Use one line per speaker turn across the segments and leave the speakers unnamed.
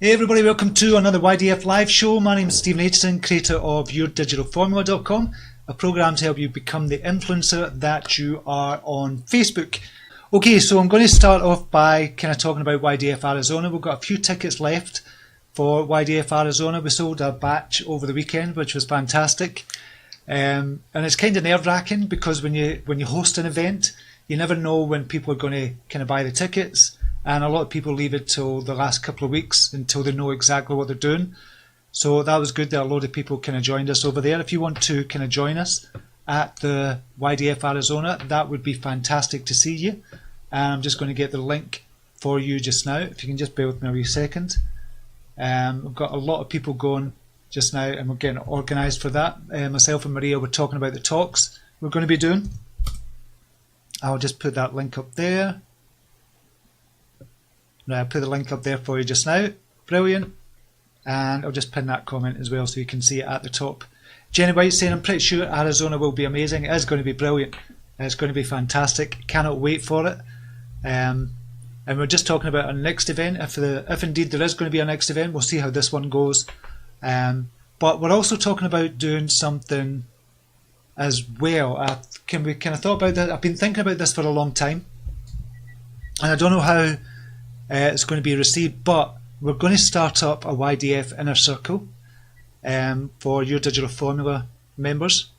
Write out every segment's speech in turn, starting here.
Hey everybody, welcome to another YDF live show. My name is Stephen Aitchison, creator of YourDigitalFormula.com, a program to help you become the influencer that you are on Facebook. Okay, so I'm going to start off by kind of talking about YDF Arizona. We've got a few tickets left for YDF Arizona. We sold a batch over the weekend, which was fantastic. And it's kind of nerve-wracking because when you host an event, you never know when people are going to kind of buy the tickets. And a lot of people leave it till the last couple of weeks until they know exactly what they're doing. So that was good that a lot of people kind of joined us over there. If you want to kind of join us at the YDF Arizona, that would be fantastic to see you. And I'm just going to get the link for you just now. If you can just bear with me a wee second. We've got a lot of people going just now and we're getting organised for that. Myself and Maria were talking about the talks we're going to be doing. I'll just put that link up there. Right, I'll put the link up there for you just now. Brilliant. And I'll just pin that comment as well so you can see it at the top. Jenny White saying, I'm pretty sure Arizona will be amazing. It is going to be brilliant. It's going to be fantastic. Cannot wait for it. And we're just talking about our next event. If indeed there is going to be a next event, we'll see how this one goes. But we're also talking about doing something as well. We kind of thought about that. I've been thinking about this for a long time. And I don't know how it's going to be received, but we're going to start up a YDF inner circle for Your Digital Formula members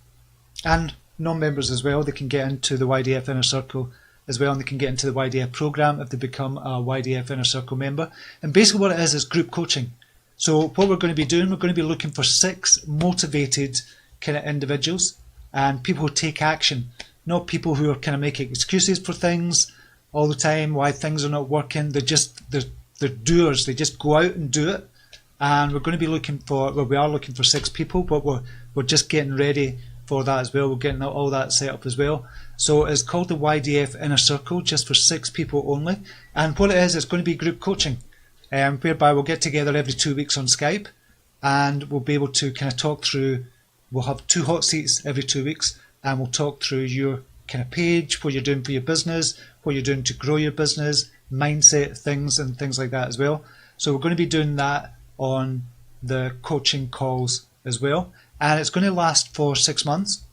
and non-members as well. They can get into the YDF inner circle as well, and they can get into the YDF program if they become a YDF inner circle member. And basically what it is group coaching. So what we're going to be doing, we're going to be looking for 6 motivated kind of individuals and people who take action, not people who are kind of making excuses for things all the time, why things are not working. They're doers. They just go out and do it. And we're going to be looking for, well, we are looking for 6 people, but we're just getting ready for that as well. We're getting all that set up as well. So it's called the YDF Inner Circle, just for 6 people only. And what it is, it's going to be group coaching, whereby we'll get together every 2 weeks on Skype, and we'll be able to kind of talk through. We'll have 2 hot seats every 2 weeks, and we'll talk through your kind of page, what you're doing for your business, what you're doing to grow your business, mindset things and things like that as well. So we're going to be doing that on the coaching calls as well, and it's going to last for 6 months.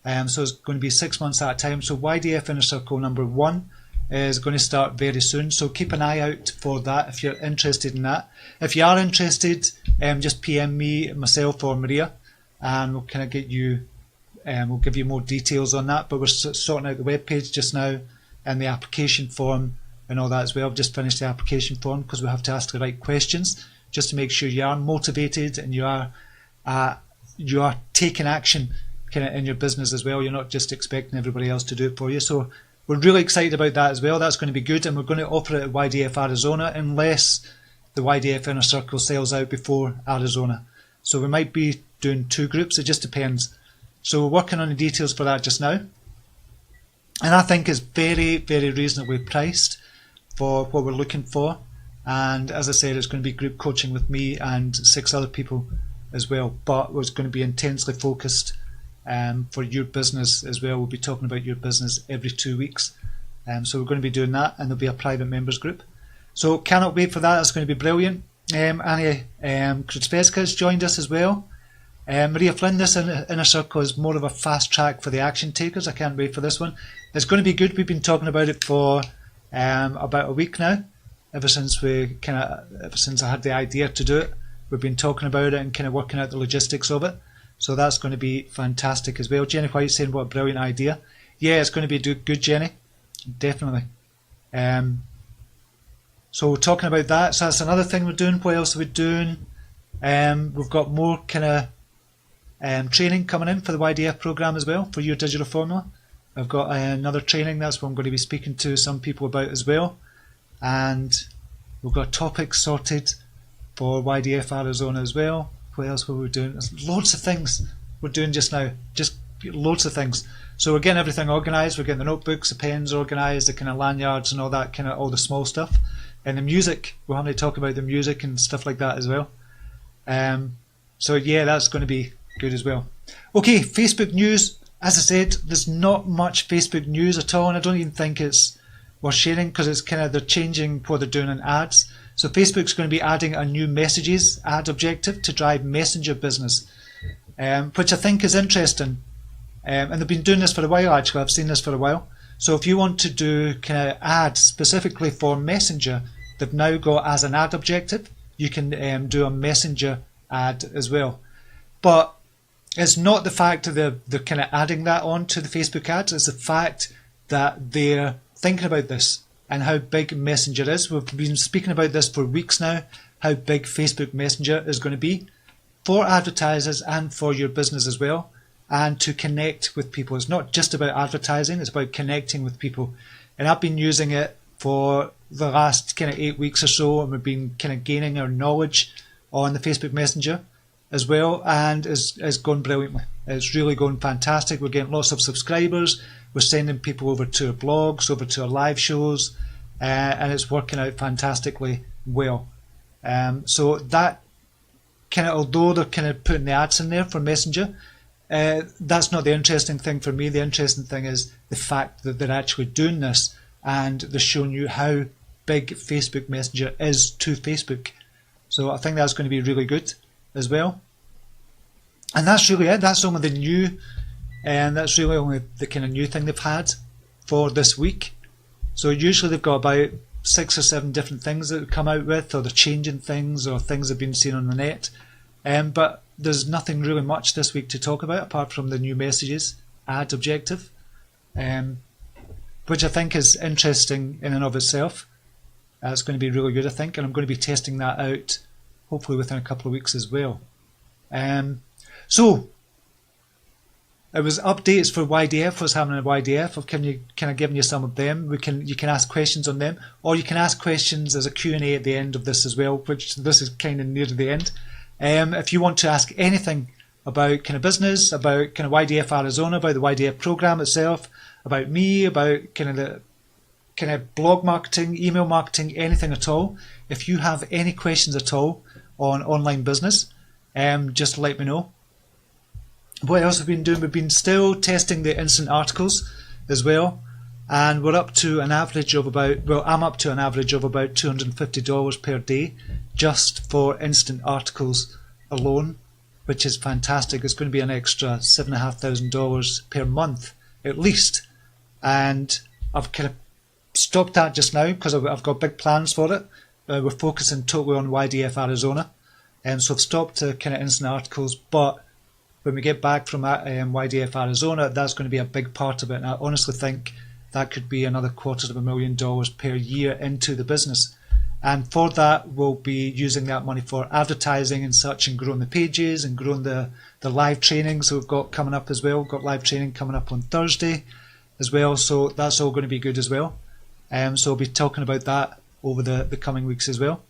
So it's going to be 6 months at a time. So YDF Inner Circle number 1 is going to start very soon, so keep an eye out for that if you're interested in that. If you are interested, just PM me, myself or Maria, and we'll kind of get you we'll give you more details on that. But we're sorting out the web page just now and the application form and all that as well. I've just finished the application form because we have to ask the right questions just to make sure you are motivated and you are taking action kind of in your business as well. You're not just expecting everybody else to do it for you. So we're really excited about that as well. That's going to be good, and we're going to offer it at YDF Arizona unless the YDF Inner Circle sells out before Arizona. So we might be doing 2 groups. It just depends. So we're working on the details for that just now. And I think it's very, very reasonably priced for what we're looking for. And as I said, it's going to be group coaching with me and 6 other people as well. But it's going to be intensely focused for your business as well. We'll be talking about your business every 2 weeks. So we're going to be doing that, and there'll be a private members group. So cannot wait for that. It's going to be brilliant. Annie Krutzpeska has joined us as well. Maria Flynn, this inner circle is more of a fast track for the action takers. I can't wait for this one. It's going to be good. We've been talking about it for about a week now. Ever since I had the idea to do it, we've been talking about it and kind of working out the logistics of it. So that's going to be fantastic as well. Jenny White saying, what a brilliant idea. Yeah, it's going to be good, Jenny. Definitely. So we're talking about that. So that's another thing we're doing. What else are we doing? We've got more kind of training coming in for the YDF program as well, for Your Digital Formula. I've got another training. That's what I'm going to be speaking to some people about as well. And we've got topics sorted for YDF Arizona as well. What else were we doing? There's loads of things we're doing just now. Just loads of things. So we're getting everything organised. We're getting the notebooks, the pens organised, the kind of lanyards and all that, kind of all the small stuff. And the music, we're having to talk about the music and stuff like that as well. So yeah, that's going to be good as well. Okay, Facebook news. As I said, there's not much Facebook news at all, and I don't even think it's worth sharing because it's kind of, they're changing what they're doing in ads. So Facebook's going to be adding a new messages ad objective to drive messenger business, which I think is interesting. And they've been doing this for a while, actually. I've seen this for a while. So if you want to do kind of ads specifically for Messenger, they've now got as an ad objective, you can do a Messenger ad as well. But it's not the fact that they're kind of adding that on to the Facebook ads, it's the fact that they're thinking about this and how big Messenger is. We've been speaking about this for weeks now, how big Facebook Messenger is going to be for advertisers and for your business as well, and to connect with people. It's not just about advertising, it's about connecting with people. And I've been using it for the last kind of 8 weeks or so, and we've been kind of gaining our knowledge on the Facebook Messenger as well, and it's going brilliantly. It's really going fantastic. We're getting lots of subscribers, we're sending people over to our blogs, over to our live shows, and it's working out fantastically well. So that kind of, although they're kind of putting the ads in there for Messenger, that's not the interesting thing for me. The interesting thing is the fact that they're actually doing this, and they're showing you how big Facebook Messenger is to Facebook. So I think that's going to be really good as well. And that's really it. That's only the new, and that's really only the kind of new thing they've had for this week. So usually they've got about 6 or 7 different things that they come out with, or they're changing things, or things have been seen on the net. But there's nothing really much this week to talk about apart from the new messages ad objective, which I think is interesting in and of itself. It's going to be really good, I think, and I'm going to be testing that out hopefully within a couple of weeks as well. So it was updates for YDF, what's happening at YDF. I've kind of given you some of them. You can ask questions on them, or you can ask questions as a Q&A at the end of this as well, which this is kind of near to the end. If you want to ask anything about kind of business, about kind of YDF Arizona, about the YDF program itself, about me, about kind of the kind of blog marketing, email marketing, anything at all, if you have any questions at all on online business, just let me know. What else have we been doing? We've been still testing the instant articles as well, and we're up to an average of about, well, I'm up to an average of about $250 per day just for instant articles alone, which is fantastic. It's going to be an extra $7,500 per month at least, and I've kind of stopped that just now because I've got big plans for it. We're focusing totally on YDF Arizona, so I've stopped kind of instant articles, but when we get back from YDF Arizona, that's going to be a big part of it, and I honestly think that could be another $250,000 per year into the business. And for that, we'll be using that money for advertising and such, and growing the pages and growing the live trainings we've got coming up as well. We've got live training coming up on Thursday as well, so that's all going to be good as well. So I'll be talking about that over the coming weeks as well.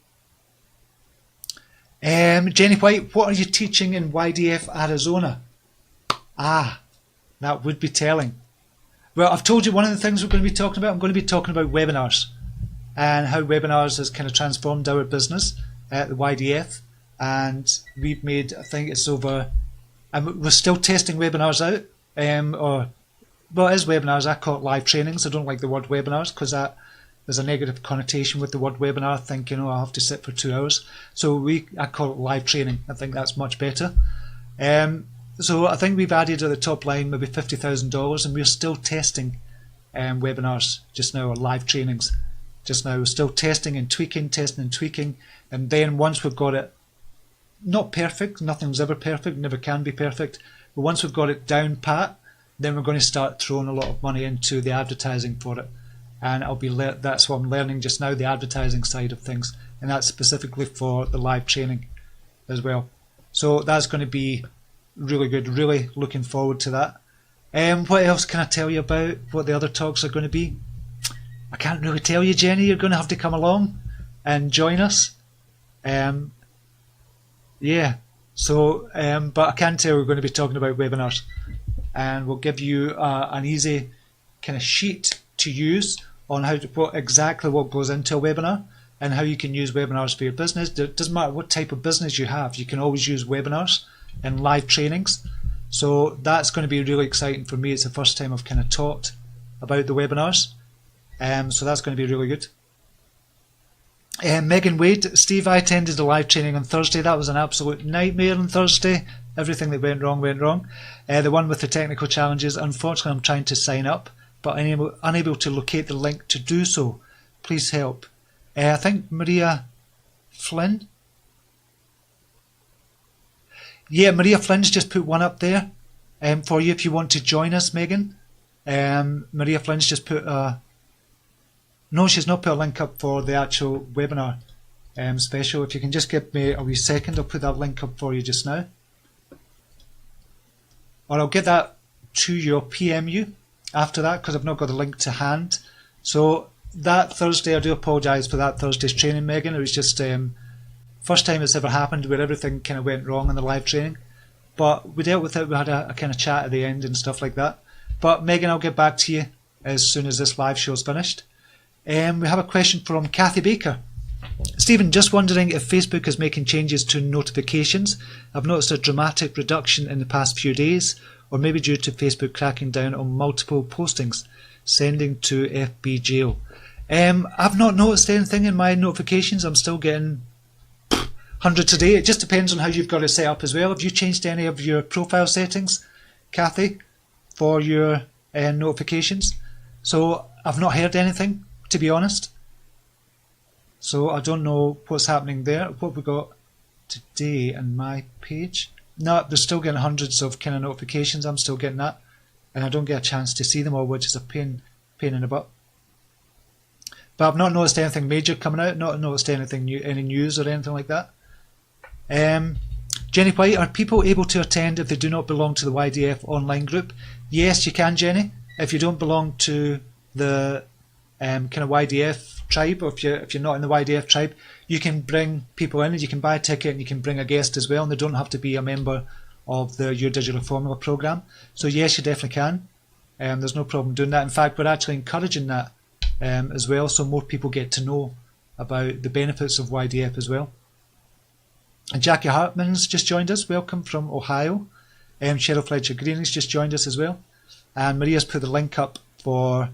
Jenny White, what are you teaching in YDF Arizona? That would be telling. Well, I've told you one of the things we're going to be talking about. I'm going to be talking about webinars and how webinars has kind of transformed our business at the YDF. And we've made, I think it's over, and we're still testing webinars out. Well, it is webinars. I call it live trainings. I don't like the word webinars because there's a negative connotation with the word webinar. I think, I have to sit for 2 hours. So I call it live training. I think that's much better. So I think we've added at the top line maybe $50,000, and we're still testing webinars just now, or live trainings just now. We're still testing and tweaking, and then once we've got it, not perfect, nothing's ever perfect, never can be perfect, but once we've got it down pat, then we're going to start throwing a lot of money into the advertising for it. And that's what I'm learning just now, the advertising side of things, and that's specifically for the live training as well. So that's going to be really good, really looking forward to that. What else can I tell you about what the other talks are going to be? I can't really tell you, Jenny. You're going to have to come along and join us. Yeah, so but I can tell we're going to be talking about webinars, and we'll give you an easy kind of sheet to use on exactly what goes into a webinar and how you can use webinars for your business. It doesn't matter what type of business you have, you can always use webinars and live trainings. So that's going to be really exciting for me. It's the first time I've kind of taught about the webinars, so that's going to be really good. Megan Wade, Steve, I attended the live training on Thursday. That was an absolute nightmare on Thursday. Everything that went wrong went wrong. The one with the technical challenges, unfortunately I'm trying to sign up, but unable to locate the link to do so. Please help. I think Maria Flynn? Yeah, Maria Flynn's just put one up there for you if you want to join us, Megan. Maria Flynn's just put a... No, she's not put a link up for the actual webinar special. If you can just give me a wee second, I'll put that link up for you just now. Or I'll get that to your PMU after that, because I've not got the link to hand. So that Thursday, I do apologise for that Thursday's training, Megan. It was just first time it's ever happened where everything kind of went wrong in the live training. But we dealt with it. We had a kind of chat at the end and stuff like that. But Megan, I'll get back to you as soon as this live show's finished. We have a question from Kathy Baker. Stephen, just wondering if Facebook is making changes to notifications. I've noticed a dramatic reduction in the past few days, or maybe due to Facebook cracking down on multiple postings, sending to FB jail. I've not noticed anything in my notifications. I'm still getting hundreds a day. It just depends on how you've got it set up as well. Have you changed any of your profile settings, Kathy, for your notifications? So I've not heard anything, to be honest. So I don't know what's happening there. What we got today in my page? No, they're still getting hundreds of kind of notifications. I'm still getting that, and I don't get a chance to see them all, which is a pain in the butt. But I've not noticed anything major coming out. Not noticed anything new, any news or anything like that. Jenny White, are people able to attend if they do not belong to the YDF online group? Yes, you can, Jenny. If you don't belong to the kind of YDF tribe, or if you're not in the YDF tribe, you can bring people in and you can buy a ticket and you can bring a guest as well, and they don't have to be a member of the Your Digital Formula program. So yes, you definitely can. There's no problem doing that. In fact, we're actually encouraging that as well, so more people get to know about the benefits of YDF as well. And Jackie Hartman's just joined us. Welcome from Ohio. Cheryl Fletcher Green has just joined us as well. And Maria's put the link up for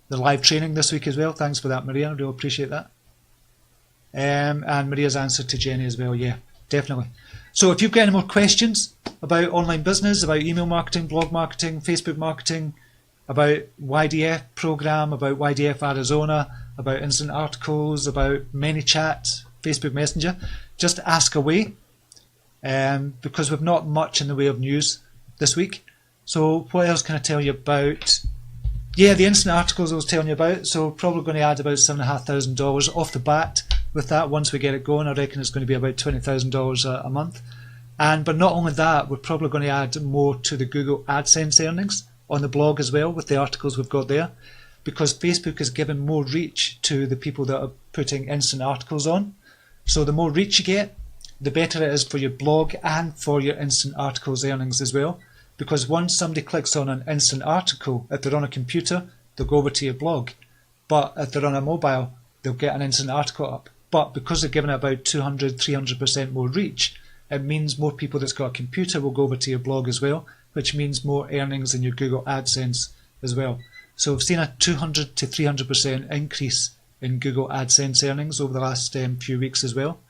the live training this week as well. Thanks for that, Maria. I really appreciate that. And Maria's answer to Jenny as well. Yeah, definitely. So if you've got any more questions about online business, about email marketing, blog marketing, Facebook marketing, about YDF program, about YDF Arizona, about instant articles, about ManyChat, Facebook Messenger, just ask away, because we've not much in the way of news this week. So what else can I tell you about? Yeah, the instant articles I was telling you about. So probably going to add about $7,500 off the bat with that. Once we get it going, I reckon it's going to be about $20,000 a month. But not only that, we're probably going to add more to the Google AdSense earnings on the blog as well with the articles we've got there, because Facebook is giving more reach to the people that are putting instant articles on. So the more reach you get, the better it is for your blog and for your instant articles earnings as well. Because once somebody clicks on an instant article, if they're on a computer, they'll go over to your blog. But if they're on a mobile, they'll get an instant article up. But because they're giving it about 200-300% more reach, it means more people that's got a computer will go over to your blog as well, which means more earnings in your Google AdSense as well. So we've seen a 200 to 300% increase in Google AdSense earnings over the last few weeks as well,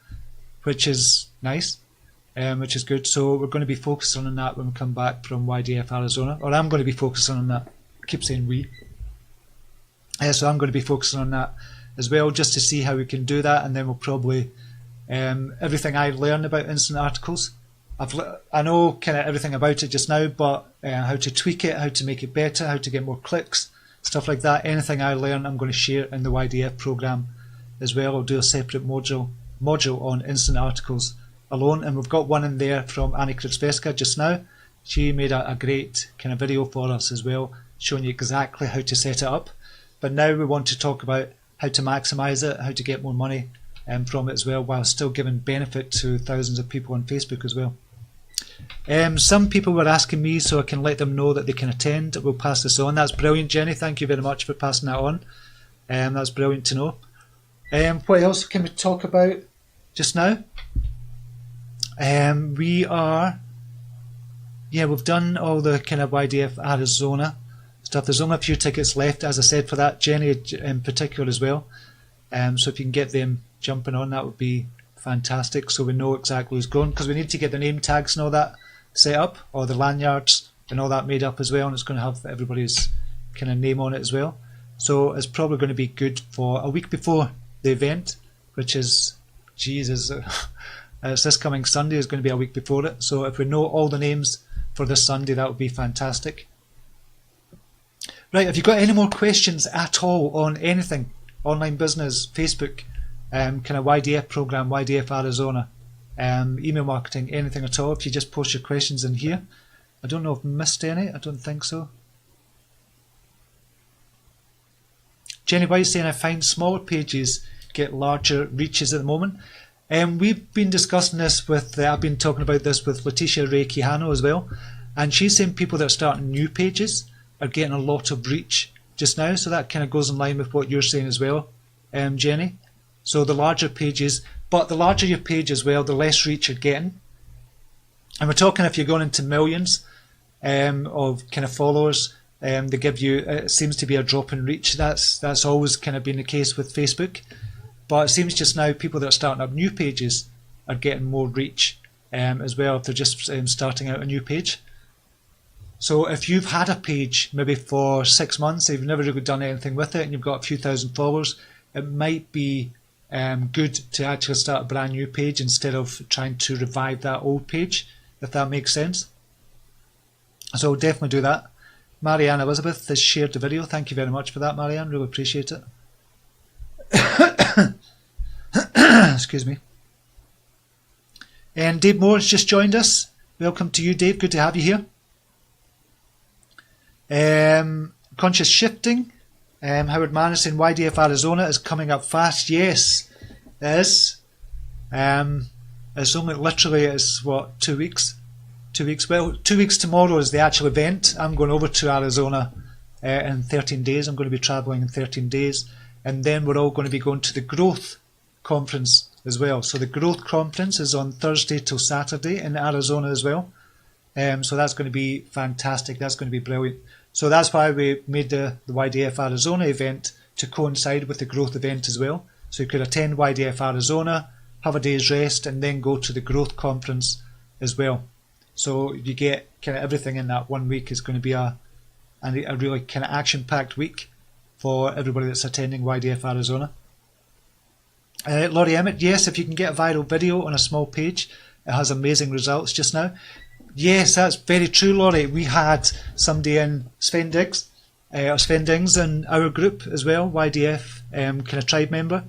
which is nice. Which is good. So we're going to be focusing on that when we come back from YDF Arizona, or I'm going to be focusing on that. I keep saying we. So I'm going to be focusing on that as well, just to see how we can do that, and then we'll probably everything I learn about instant articles. I know kind of everything about it just now, but how to tweak it, how to make it better, how to get more clicks, stuff like that. Anything I learn, I'm going to share in the YDF program as well. I'll do a separate module on instant articles alone, and we've got one in there from Annie Krzyzewska just now. She made a great kind of video for us as well, showing you exactly how to set it up. But now we want to talk about how to maximize it, how to get more money from it as well, while still giving benefit to thousands of people on Facebook as well. Some people were asking me so I can let them know that they can attend. We'll pass this on. That's brilliant, Jenny. Thank you very much for passing that on. That's brilliant to know. What else can we talk about just now? We've done all the kind of YDF Arizona stuff. There's only a few tickets left, as I said, for that, Jenny in particular as well. So if you can get them jumping on, that would be fantastic, so we know exactly who's going, because we need to get the name tags and all that set up, or the lanyards and all that made up as well, and it's going to have everybody's kind of name on it as well. So it's probably going to be good for a week before the event, which is, Jesus, it's this coming Sunday is going to be a week before it. So if we know all the names for this Sunday, that would be fantastic. Right, if you've got any more questions at all on anything, online business, Facebook, kind of YDF program, YDF Arizona, email marketing, anything at all, if you just post your questions in here. I don't know if I've missed any, I don't think so. Jenny White saying, I find smaller pages get larger reaches at the moment. We've been discussing this with, I've been talking about this with Letitia Ray Quijano as well, and she's saying people that are starting new pages are getting a lot of reach just now, so that kind of goes in line with what you're saying as well, Jenny. So the larger pages, but the larger your page as well, the less reach you're getting. And we're talking if you're going into millions of kind of followers, they give you, it seems to be a drop in reach. That's always kind of been the case with Facebook. But it seems just now people that are starting up new pages are getting more reach as well if they're just starting out a new page. So if you've had a page maybe for 6 months, you've never really done anything with it, and you've got a few thousand followers, it might be good to actually start a brand new page instead of trying to revive that old page, if that makes sense. So definitely do that. Marianne Elizabeth has shared the video. Thank you very much for that, Marianne. Really appreciate it. Excuse me. And Dave Moore has just joined us. Welcome to you, Dave. Good to have you here. Conscious Shifting. Howard Madison, YDF Arizona is coming up fast. Yes, it is. It's only literally, it's what, 2 weeks? 2 weeks. Well, 2 weeks tomorrow is the actual event. I'm going over to Arizona in 13 days. I'm going to be travelling in 13 days. And then we're all going to be going to the Growth Conference as well. So the Growth Conference is on Thursday till Saturday in Arizona as well. So that's going to be fantastic. That's going to be brilliant. So that's why we made the YDF Arizona event to coincide with the Growth event as well. So you could attend YDF Arizona, have a day's rest, and then go to the Growth Conference as well. So you get kind of everything in that 1 week. Is going to be a really kind of action-packed week for everybody that's attending YDF Arizona. Laurie Emmett, yes, if you can get a viral video on a small page, it has amazing results just now. Yes, that's very true, Laurie. We had somebody in Sven Dings in our group as well, YDF kind of tribe member.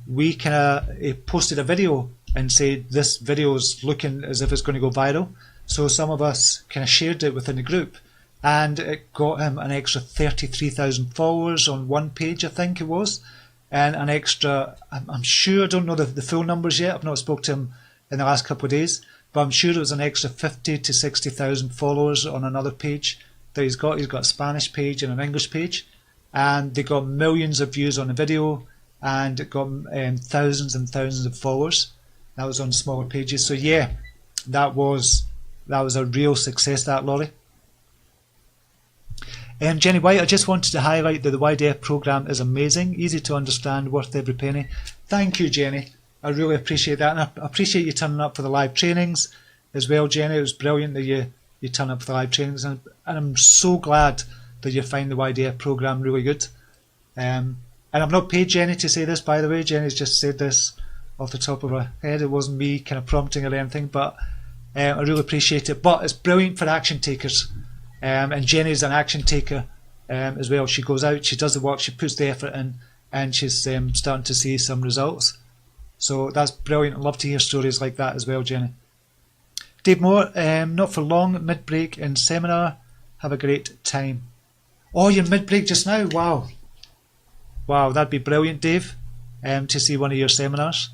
We kind of posted a video and said this video is looking as if it's going to go viral. So some of us kind of shared it within the group, and it got him an extra 33,000 followers on one page, I think it was, and an extra, I'm sure, I don't know the full numbers yet, I've not spoke to him in the last couple of days, but I'm sure it was an extra 50 to 60,000 followers on another page that he's got. He's got a Spanish page and an English page, and they got millions of views on the video, and it got thousands and thousands of followers. That was on smaller pages. So yeah, that was a real success, that, Laurie. Jenny White, I just wanted to highlight that the YDF program is amazing, easy to understand, worth every penny. Thank you, Jenny. I really appreciate that, and I appreciate you turning up for the live trainings as well, Jenny. It was brilliant that you turn up for the live trainings, and I'm so glad that you find the YDF program really good. And I've not paid Jenny to say this, by the way. Jenny's just said this off the top of her head. It wasn't me kind of prompting or anything, but I really appreciate it. But it's brilliant for action takers, and Jenny's an action taker as well. She goes out, she does the work, she puts the effort in, and she's starting to see some results. So that's brilliant. I'd love to hear stories like that as well, Jenny. Dave Moore, not for long, mid-break in seminar. Have a great time. Oh, you're mid-break just now? Wow. Wow, that'd be brilliant, Dave, to see one of your seminars.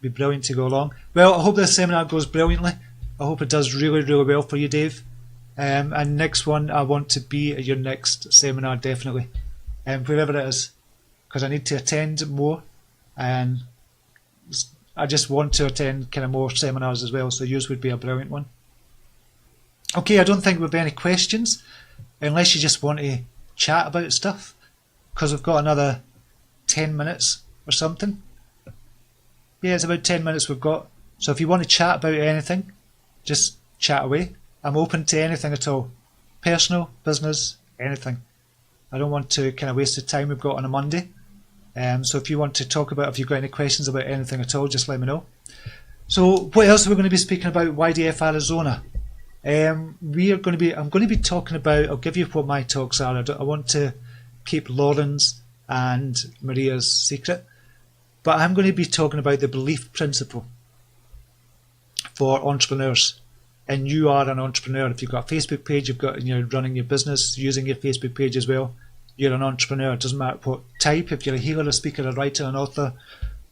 It'd be brilliant to go along. Well, I hope this seminar goes brilliantly. I hope it does really, really well for you, Dave. And next one, I want to be at your next seminar, definitely. Wherever it is. Because I need to attend more, and I just want to attend kind of more seminars as well, so yours would be a brilliant one. Okay, I don't think we've any questions, unless you just want to chat about stuff, because we've got another 10 minutes or something. Yeah, it's about 10 minutes we've got. So if you want to chat about anything, just chat away. I'm open to anything at all. Personal, business, anything. I don't want to kind of waste the time we've got on a Monday. So if you want to talk about, if you've got any questions about anything at all, just let me know. So what else are we going to be speaking about? YDF Arizona. I'm going to be talking about, I'll give you what my talks are. I want to keep Lauren's and Maria's secret. But I'm going to be talking about the belief principle for entrepreneurs. And you are an entrepreneur. If you've got a Facebook page, you're running your business, using your Facebook page as well, you're an entrepreneur. It doesn't matter what type. If you're a healer, a speaker, a writer, an author,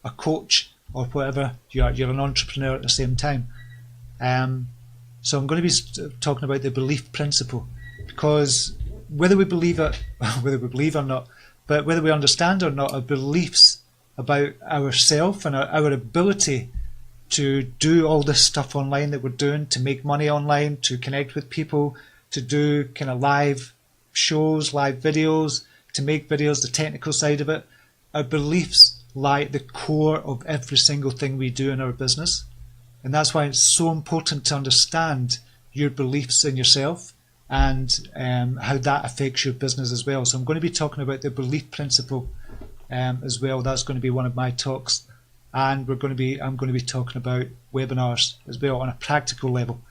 a coach, or whatever, you're an entrepreneur at the same time. So I'm going to be talking about the belief principle, because whether we believe it, whether we believe or not, but whether we understand or not, our beliefs about ourselves and our ability to do all this stuff online that we're doing, to make money online, to connect with people, to do kind of live shows, live videos, to make videos, the technical side of it. Our beliefs lie at the core of every single thing we do in our business. And that's why it's so important to understand your beliefs in yourself and how that affects your business as well. So I'm going to be talking about the belief principle as well. That's going to be one of my talks. And I'm going to be talking about webinars as well on a practical level.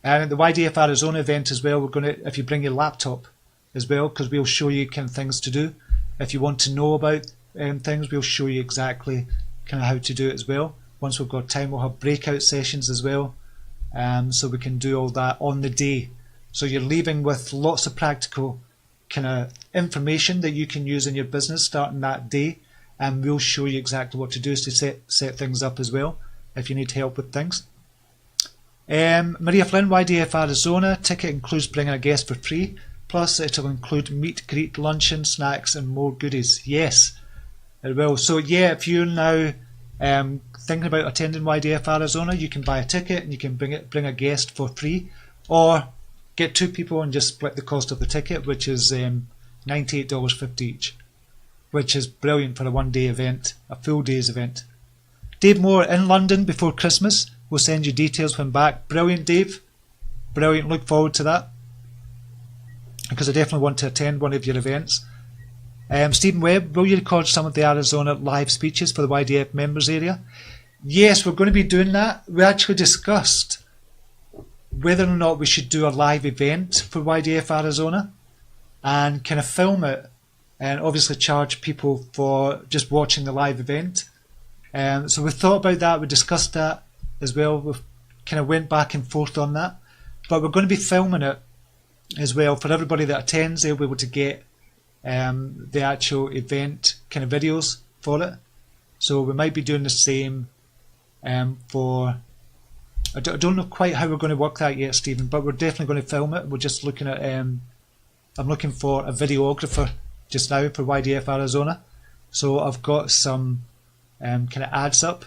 And at the YDF Arizona event as well, if you bring your laptop as well, because we'll show you kind of things to do. If you want to know about things, we'll show you exactly kind of how to do it as well. Once we've got time, we'll have breakout sessions as well, so we can do all that on the day. So you're leaving with lots of practical kind of information that you can use in your business starting that day. And we'll show you exactly what to do to set things up as well, if you need help with things. Maria Flynn, YDF Arizona. Ticket includes bringing a guest for free. Plus, it'll include meet, greet, luncheon, snacks, and more goodies. Yes, it will. So, yeah, if you're now thinking about attending YDF Arizona, you can buy a ticket and you can bring a guest for free. Or get two people and just split the cost of the ticket, which is $98.50 each. Which is brilliant for a one-day event, a full day's event. Dave Moore in London before Christmas. We'll send you details when back. Brilliant, Dave. Brilliant. Look forward to that, because I definitely want to attend one of your events. Stephen Webb, will you record some of the Arizona live speeches for the YDF members area? Yes, we're going to be doing that. We actually discussed whether or not we should do a live event for YDF Arizona and kind of film it, and obviously charge people for just watching the live event. So we thought about that, we discussed that as well, we kind of went back and forth on that. But we're going to be filming it as well. For everybody that attends, they'll be able to get the actual event kind of videos for it. So we might be doing the same for... I don't know quite how we're going to work that yet, Stephen, but we're definitely going to film it. We're just looking at... I'm looking for a videographer just now for YDF Arizona. So I've got some kind of ads up.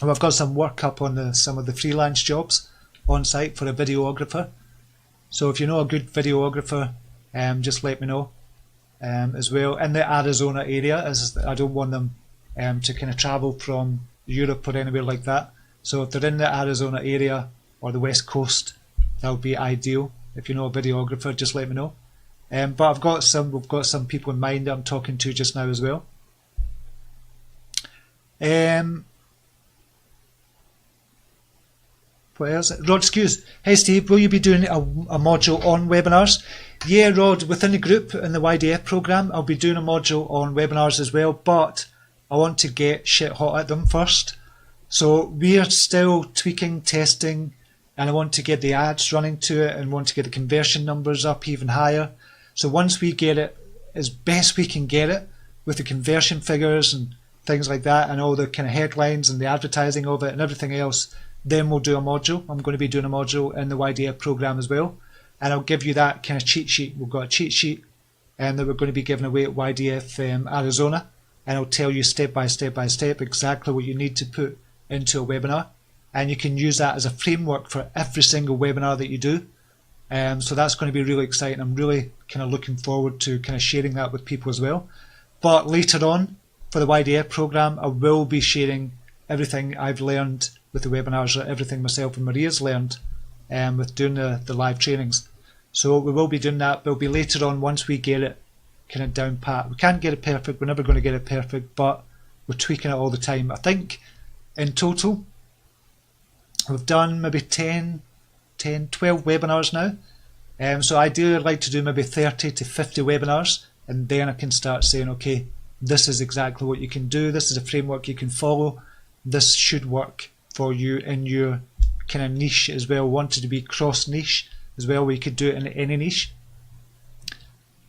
And I've got some work up on some of the freelance jobs on site for a videographer. So if you know a good videographer, just let me know as well. In the Arizona area, as I don't want them to kind of travel from Europe or anywhere like that. So if they're in the Arizona area or the West Coast, that would be ideal. If you know a videographer, just let me know. But we've got some people in mind that I'm talking to just now as well. What else? Rod Skews. Hey Steve, will you be doing a module on webinars? Yeah, Rod, within the group in the YDF program, I'll be doing a module on webinars as well, but I want to get shit hot at them first. So we are still tweaking, testing, and I want to get the ads running to it and want to get the conversion numbers up even higher. So once we get it as best we can get it with the conversion figures and things like that and all the kind of headlines and the advertising of it and everything else, then we'll do a module. I'm going to be doing a module in the YDF program as well, and I'll give you that kind of cheat sheet. We've got a cheat sheet that we're going to be giving away at YDF Arizona, and I'll tell you step by step by step exactly what you need to put into a webinar, and you can use that as a framework for every single webinar that you do. So that's going to be really exciting. I'm really kind of looking forward to kind of sharing that with people as well. But later on, for the YDF program, I will be sharing everything I've learned with the webinars, everything myself and Maria's learned with doing the live trainings. So we will be doing that. But it'll be later on once we get it kind of down pat. We can't get it perfect. We're never going to get it perfect, but we're tweaking it all the time. I think in total we've done maybe 10, 12 webinars now. So ideally I'd like to do maybe 30 to 50 webinars, and then I can start saying, okay, this is exactly what you can do. This is a framework you can follow. This should work for you in your kind of niche as well. Wanted to be cross niche as well, where you could do it in any niche.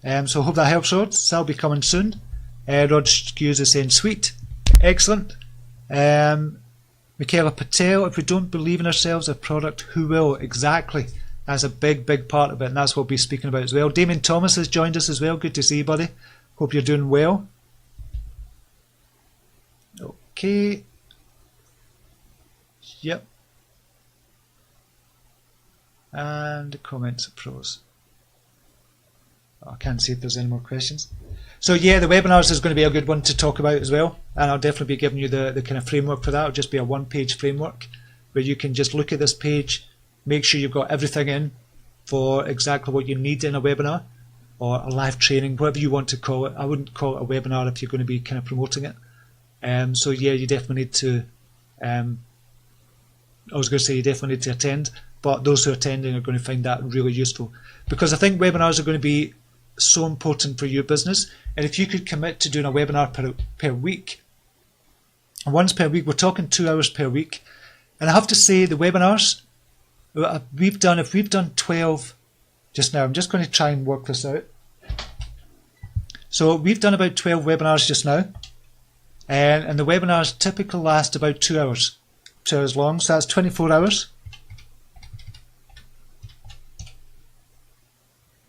So I hope that helps, Rod. So that'll be coming soon. Rod Hughes is saying sweet, excellent. Michaela Patel, if we don't believe in ourselves, a product, who will? Exactly. That's a big part of it, and that's what we'll be speaking about as well. Damien Thomas has joined us as well. Good to see you, buddy. Hope you're doing well. Okay. Yep. And the comments are pros. I can't see if there's any more questions. So yeah, the webinars is going to be a good one to talk about as well, and I'll definitely be giving you the kind of framework for that. It'll just be a one-page framework where you can just look at this page, make sure you've got everything in for exactly what you need in a webinar or a live training, whatever you want to call it. I wouldn't call it a webinar if you're going to be kind of promoting it. So yeah, you definitely need to, I was going to say you definitely need to attend, but those who are attending are going to find that really useful, because I think webinars are going to be so important for your business. And if you could commit to doing a webinar per week, once per week, we're talking 2 hours per week. And I have to say, the webinars if we've done 12 just now, I'm just going to try and work this out. So we've done about 12 webinars just now, and the webinars typically last about 2 hours, 2 hours long, so that's 24 hours.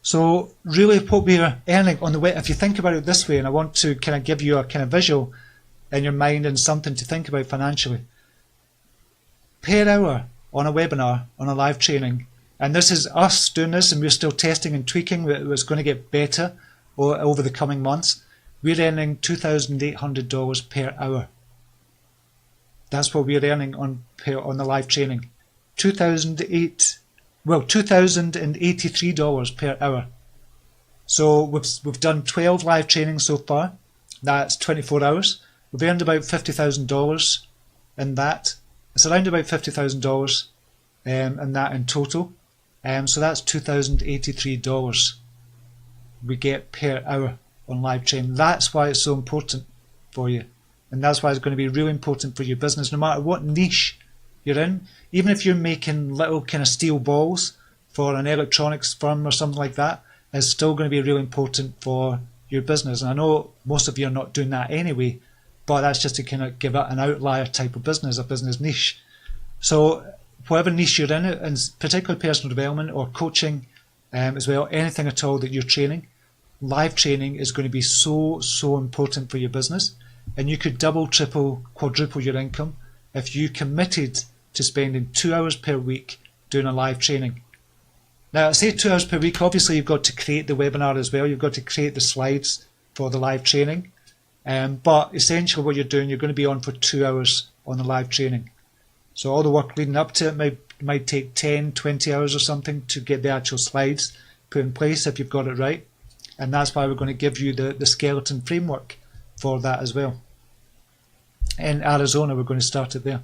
So really what we're earning on the web, if you think about it this way, and I want to kind of give you a kind of visual in your mind and something to think about financially. Per hour on a webinar, on a live training, and this is us doing this, and we're still testing and tweaking, it was going to get better over the coming months. We're earning $2,800 per hour. That's what we're earning on the live training. $2,083 per hour. So we've done 12 live trainings so far. That's 24 hours. We've earned about $50,000 in that. It's around about $50,000 in that in total. So that's $2,083 we get per hour on live training. That's why it's so important for you, and that's why it's going to be really important for your business, no matter what niche you're in. Even if you're making little kind of steel balls for an electronics firm or something like that, it's still going to be really important for your business. And I know most of you are not doing that anyway, but that's just to kind of give it an outlier type of business, a business niche. So whatever niche you're in, and particularly personal development or coaching as well, anything at all that you're training, live training is going to be so important for your business. And you could double, triple, quadruple your income if you committed to spending 2 hours per week doing a live training. Now, I say 2 hours per week, obviously you've got to create the webinar as well, you've got to create the slides for the live training, but essentially what you're doing, you're going to be on for 2 hours on the live training. So all the work leading up to it might take 10, 20 hours or something to get the actual slides put in place if you've got it right, and that's why we're going to give you the skeleton framework for that as well. In Arizona, we're going to start it there.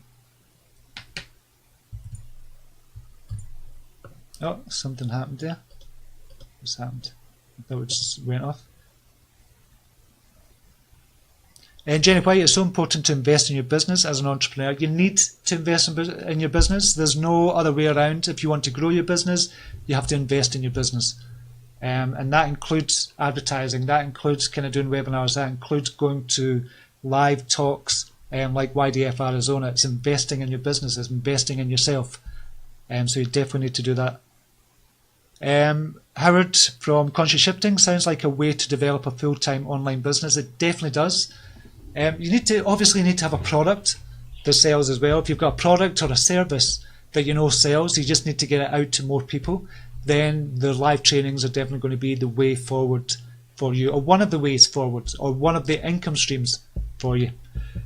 Oh, something happened there. What's happened? I thought it just went off. And Jenny White, it's so important to invest in your business as an entrepreneur. You need to invest in your business. There's no other way around. If you want to grow your business, you have to invest in your business. And that includes advertising. That includes kind of doing webinars. That includes going to live talks like YDF Arizona. It's investing in your business. It's investing in yourself. So you definitely need to do that. Howard from Conscious Shifting, sounds like a way to develop a full-time online business. It definitely does. You obviously need to have a product that sells as well. If you've got a product or a service that you know sells, you just need to get it out to more people, then the live trainings are definitely going to be the way forward for you, or one of the ways forward, or one of the income streams for you.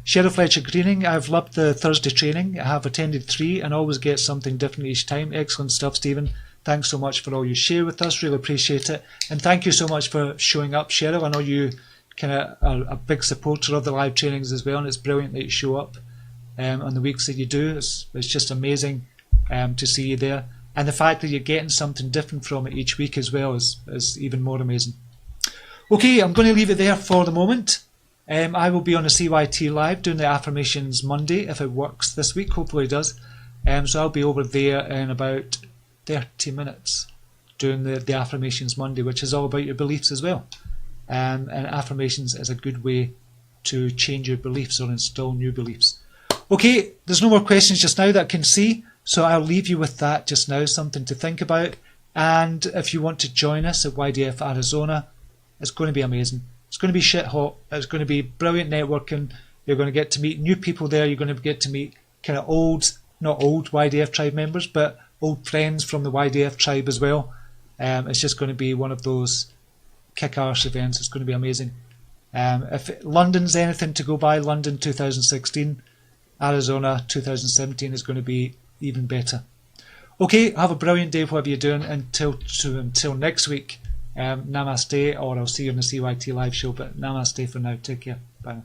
Cheryl Fletcher Greening, I've loved the Thursday training. I have attended 3 and always get something different each time. Excellent stuff, Stephen. Thanks so much for all you share with us. Really appreciate it. And thank you so much for showing up, Cheryl. I know you kind of are a big supporter of the live trainings as well, and it's brilliant that you show up on the weeks that you do. It's just amazing to see you there. And the fact that you're getting something different from it each week as well is even more amazing. Okay, I'm going to leave it there for the moment. I will be on a YDFLIve doing the affirmations Monday if it works this week. Hopefully it does. So I'll be over there in about 30 minutes doing the affirmations Monday, which is all about your beliefs as well. And affirmations is a good way to change your beliefs or install new beliefs. Okay, there's no more questions just now that I can see, so I'll leave you with that just now, something to think about. And if you want to join us at YDF Arizona, it's going to be amazing. It's going to be shit hot. It's going to be brilliant networking. You're going to get to meet new people there. You're going to get to meet kind of not old YDF tribe members, but old friends from the YDF tribe as well. It's just going to be one of those kick-arse events. It's going to be amazing. If London's anything to go by, London 2016, Arizona 2017 is going to be even better. Okay, have a brilliant day, whatever you're doing. Until next week, namaste, or I'll see you on the YDFLIve show, but namaste for now. Take care. Bye now.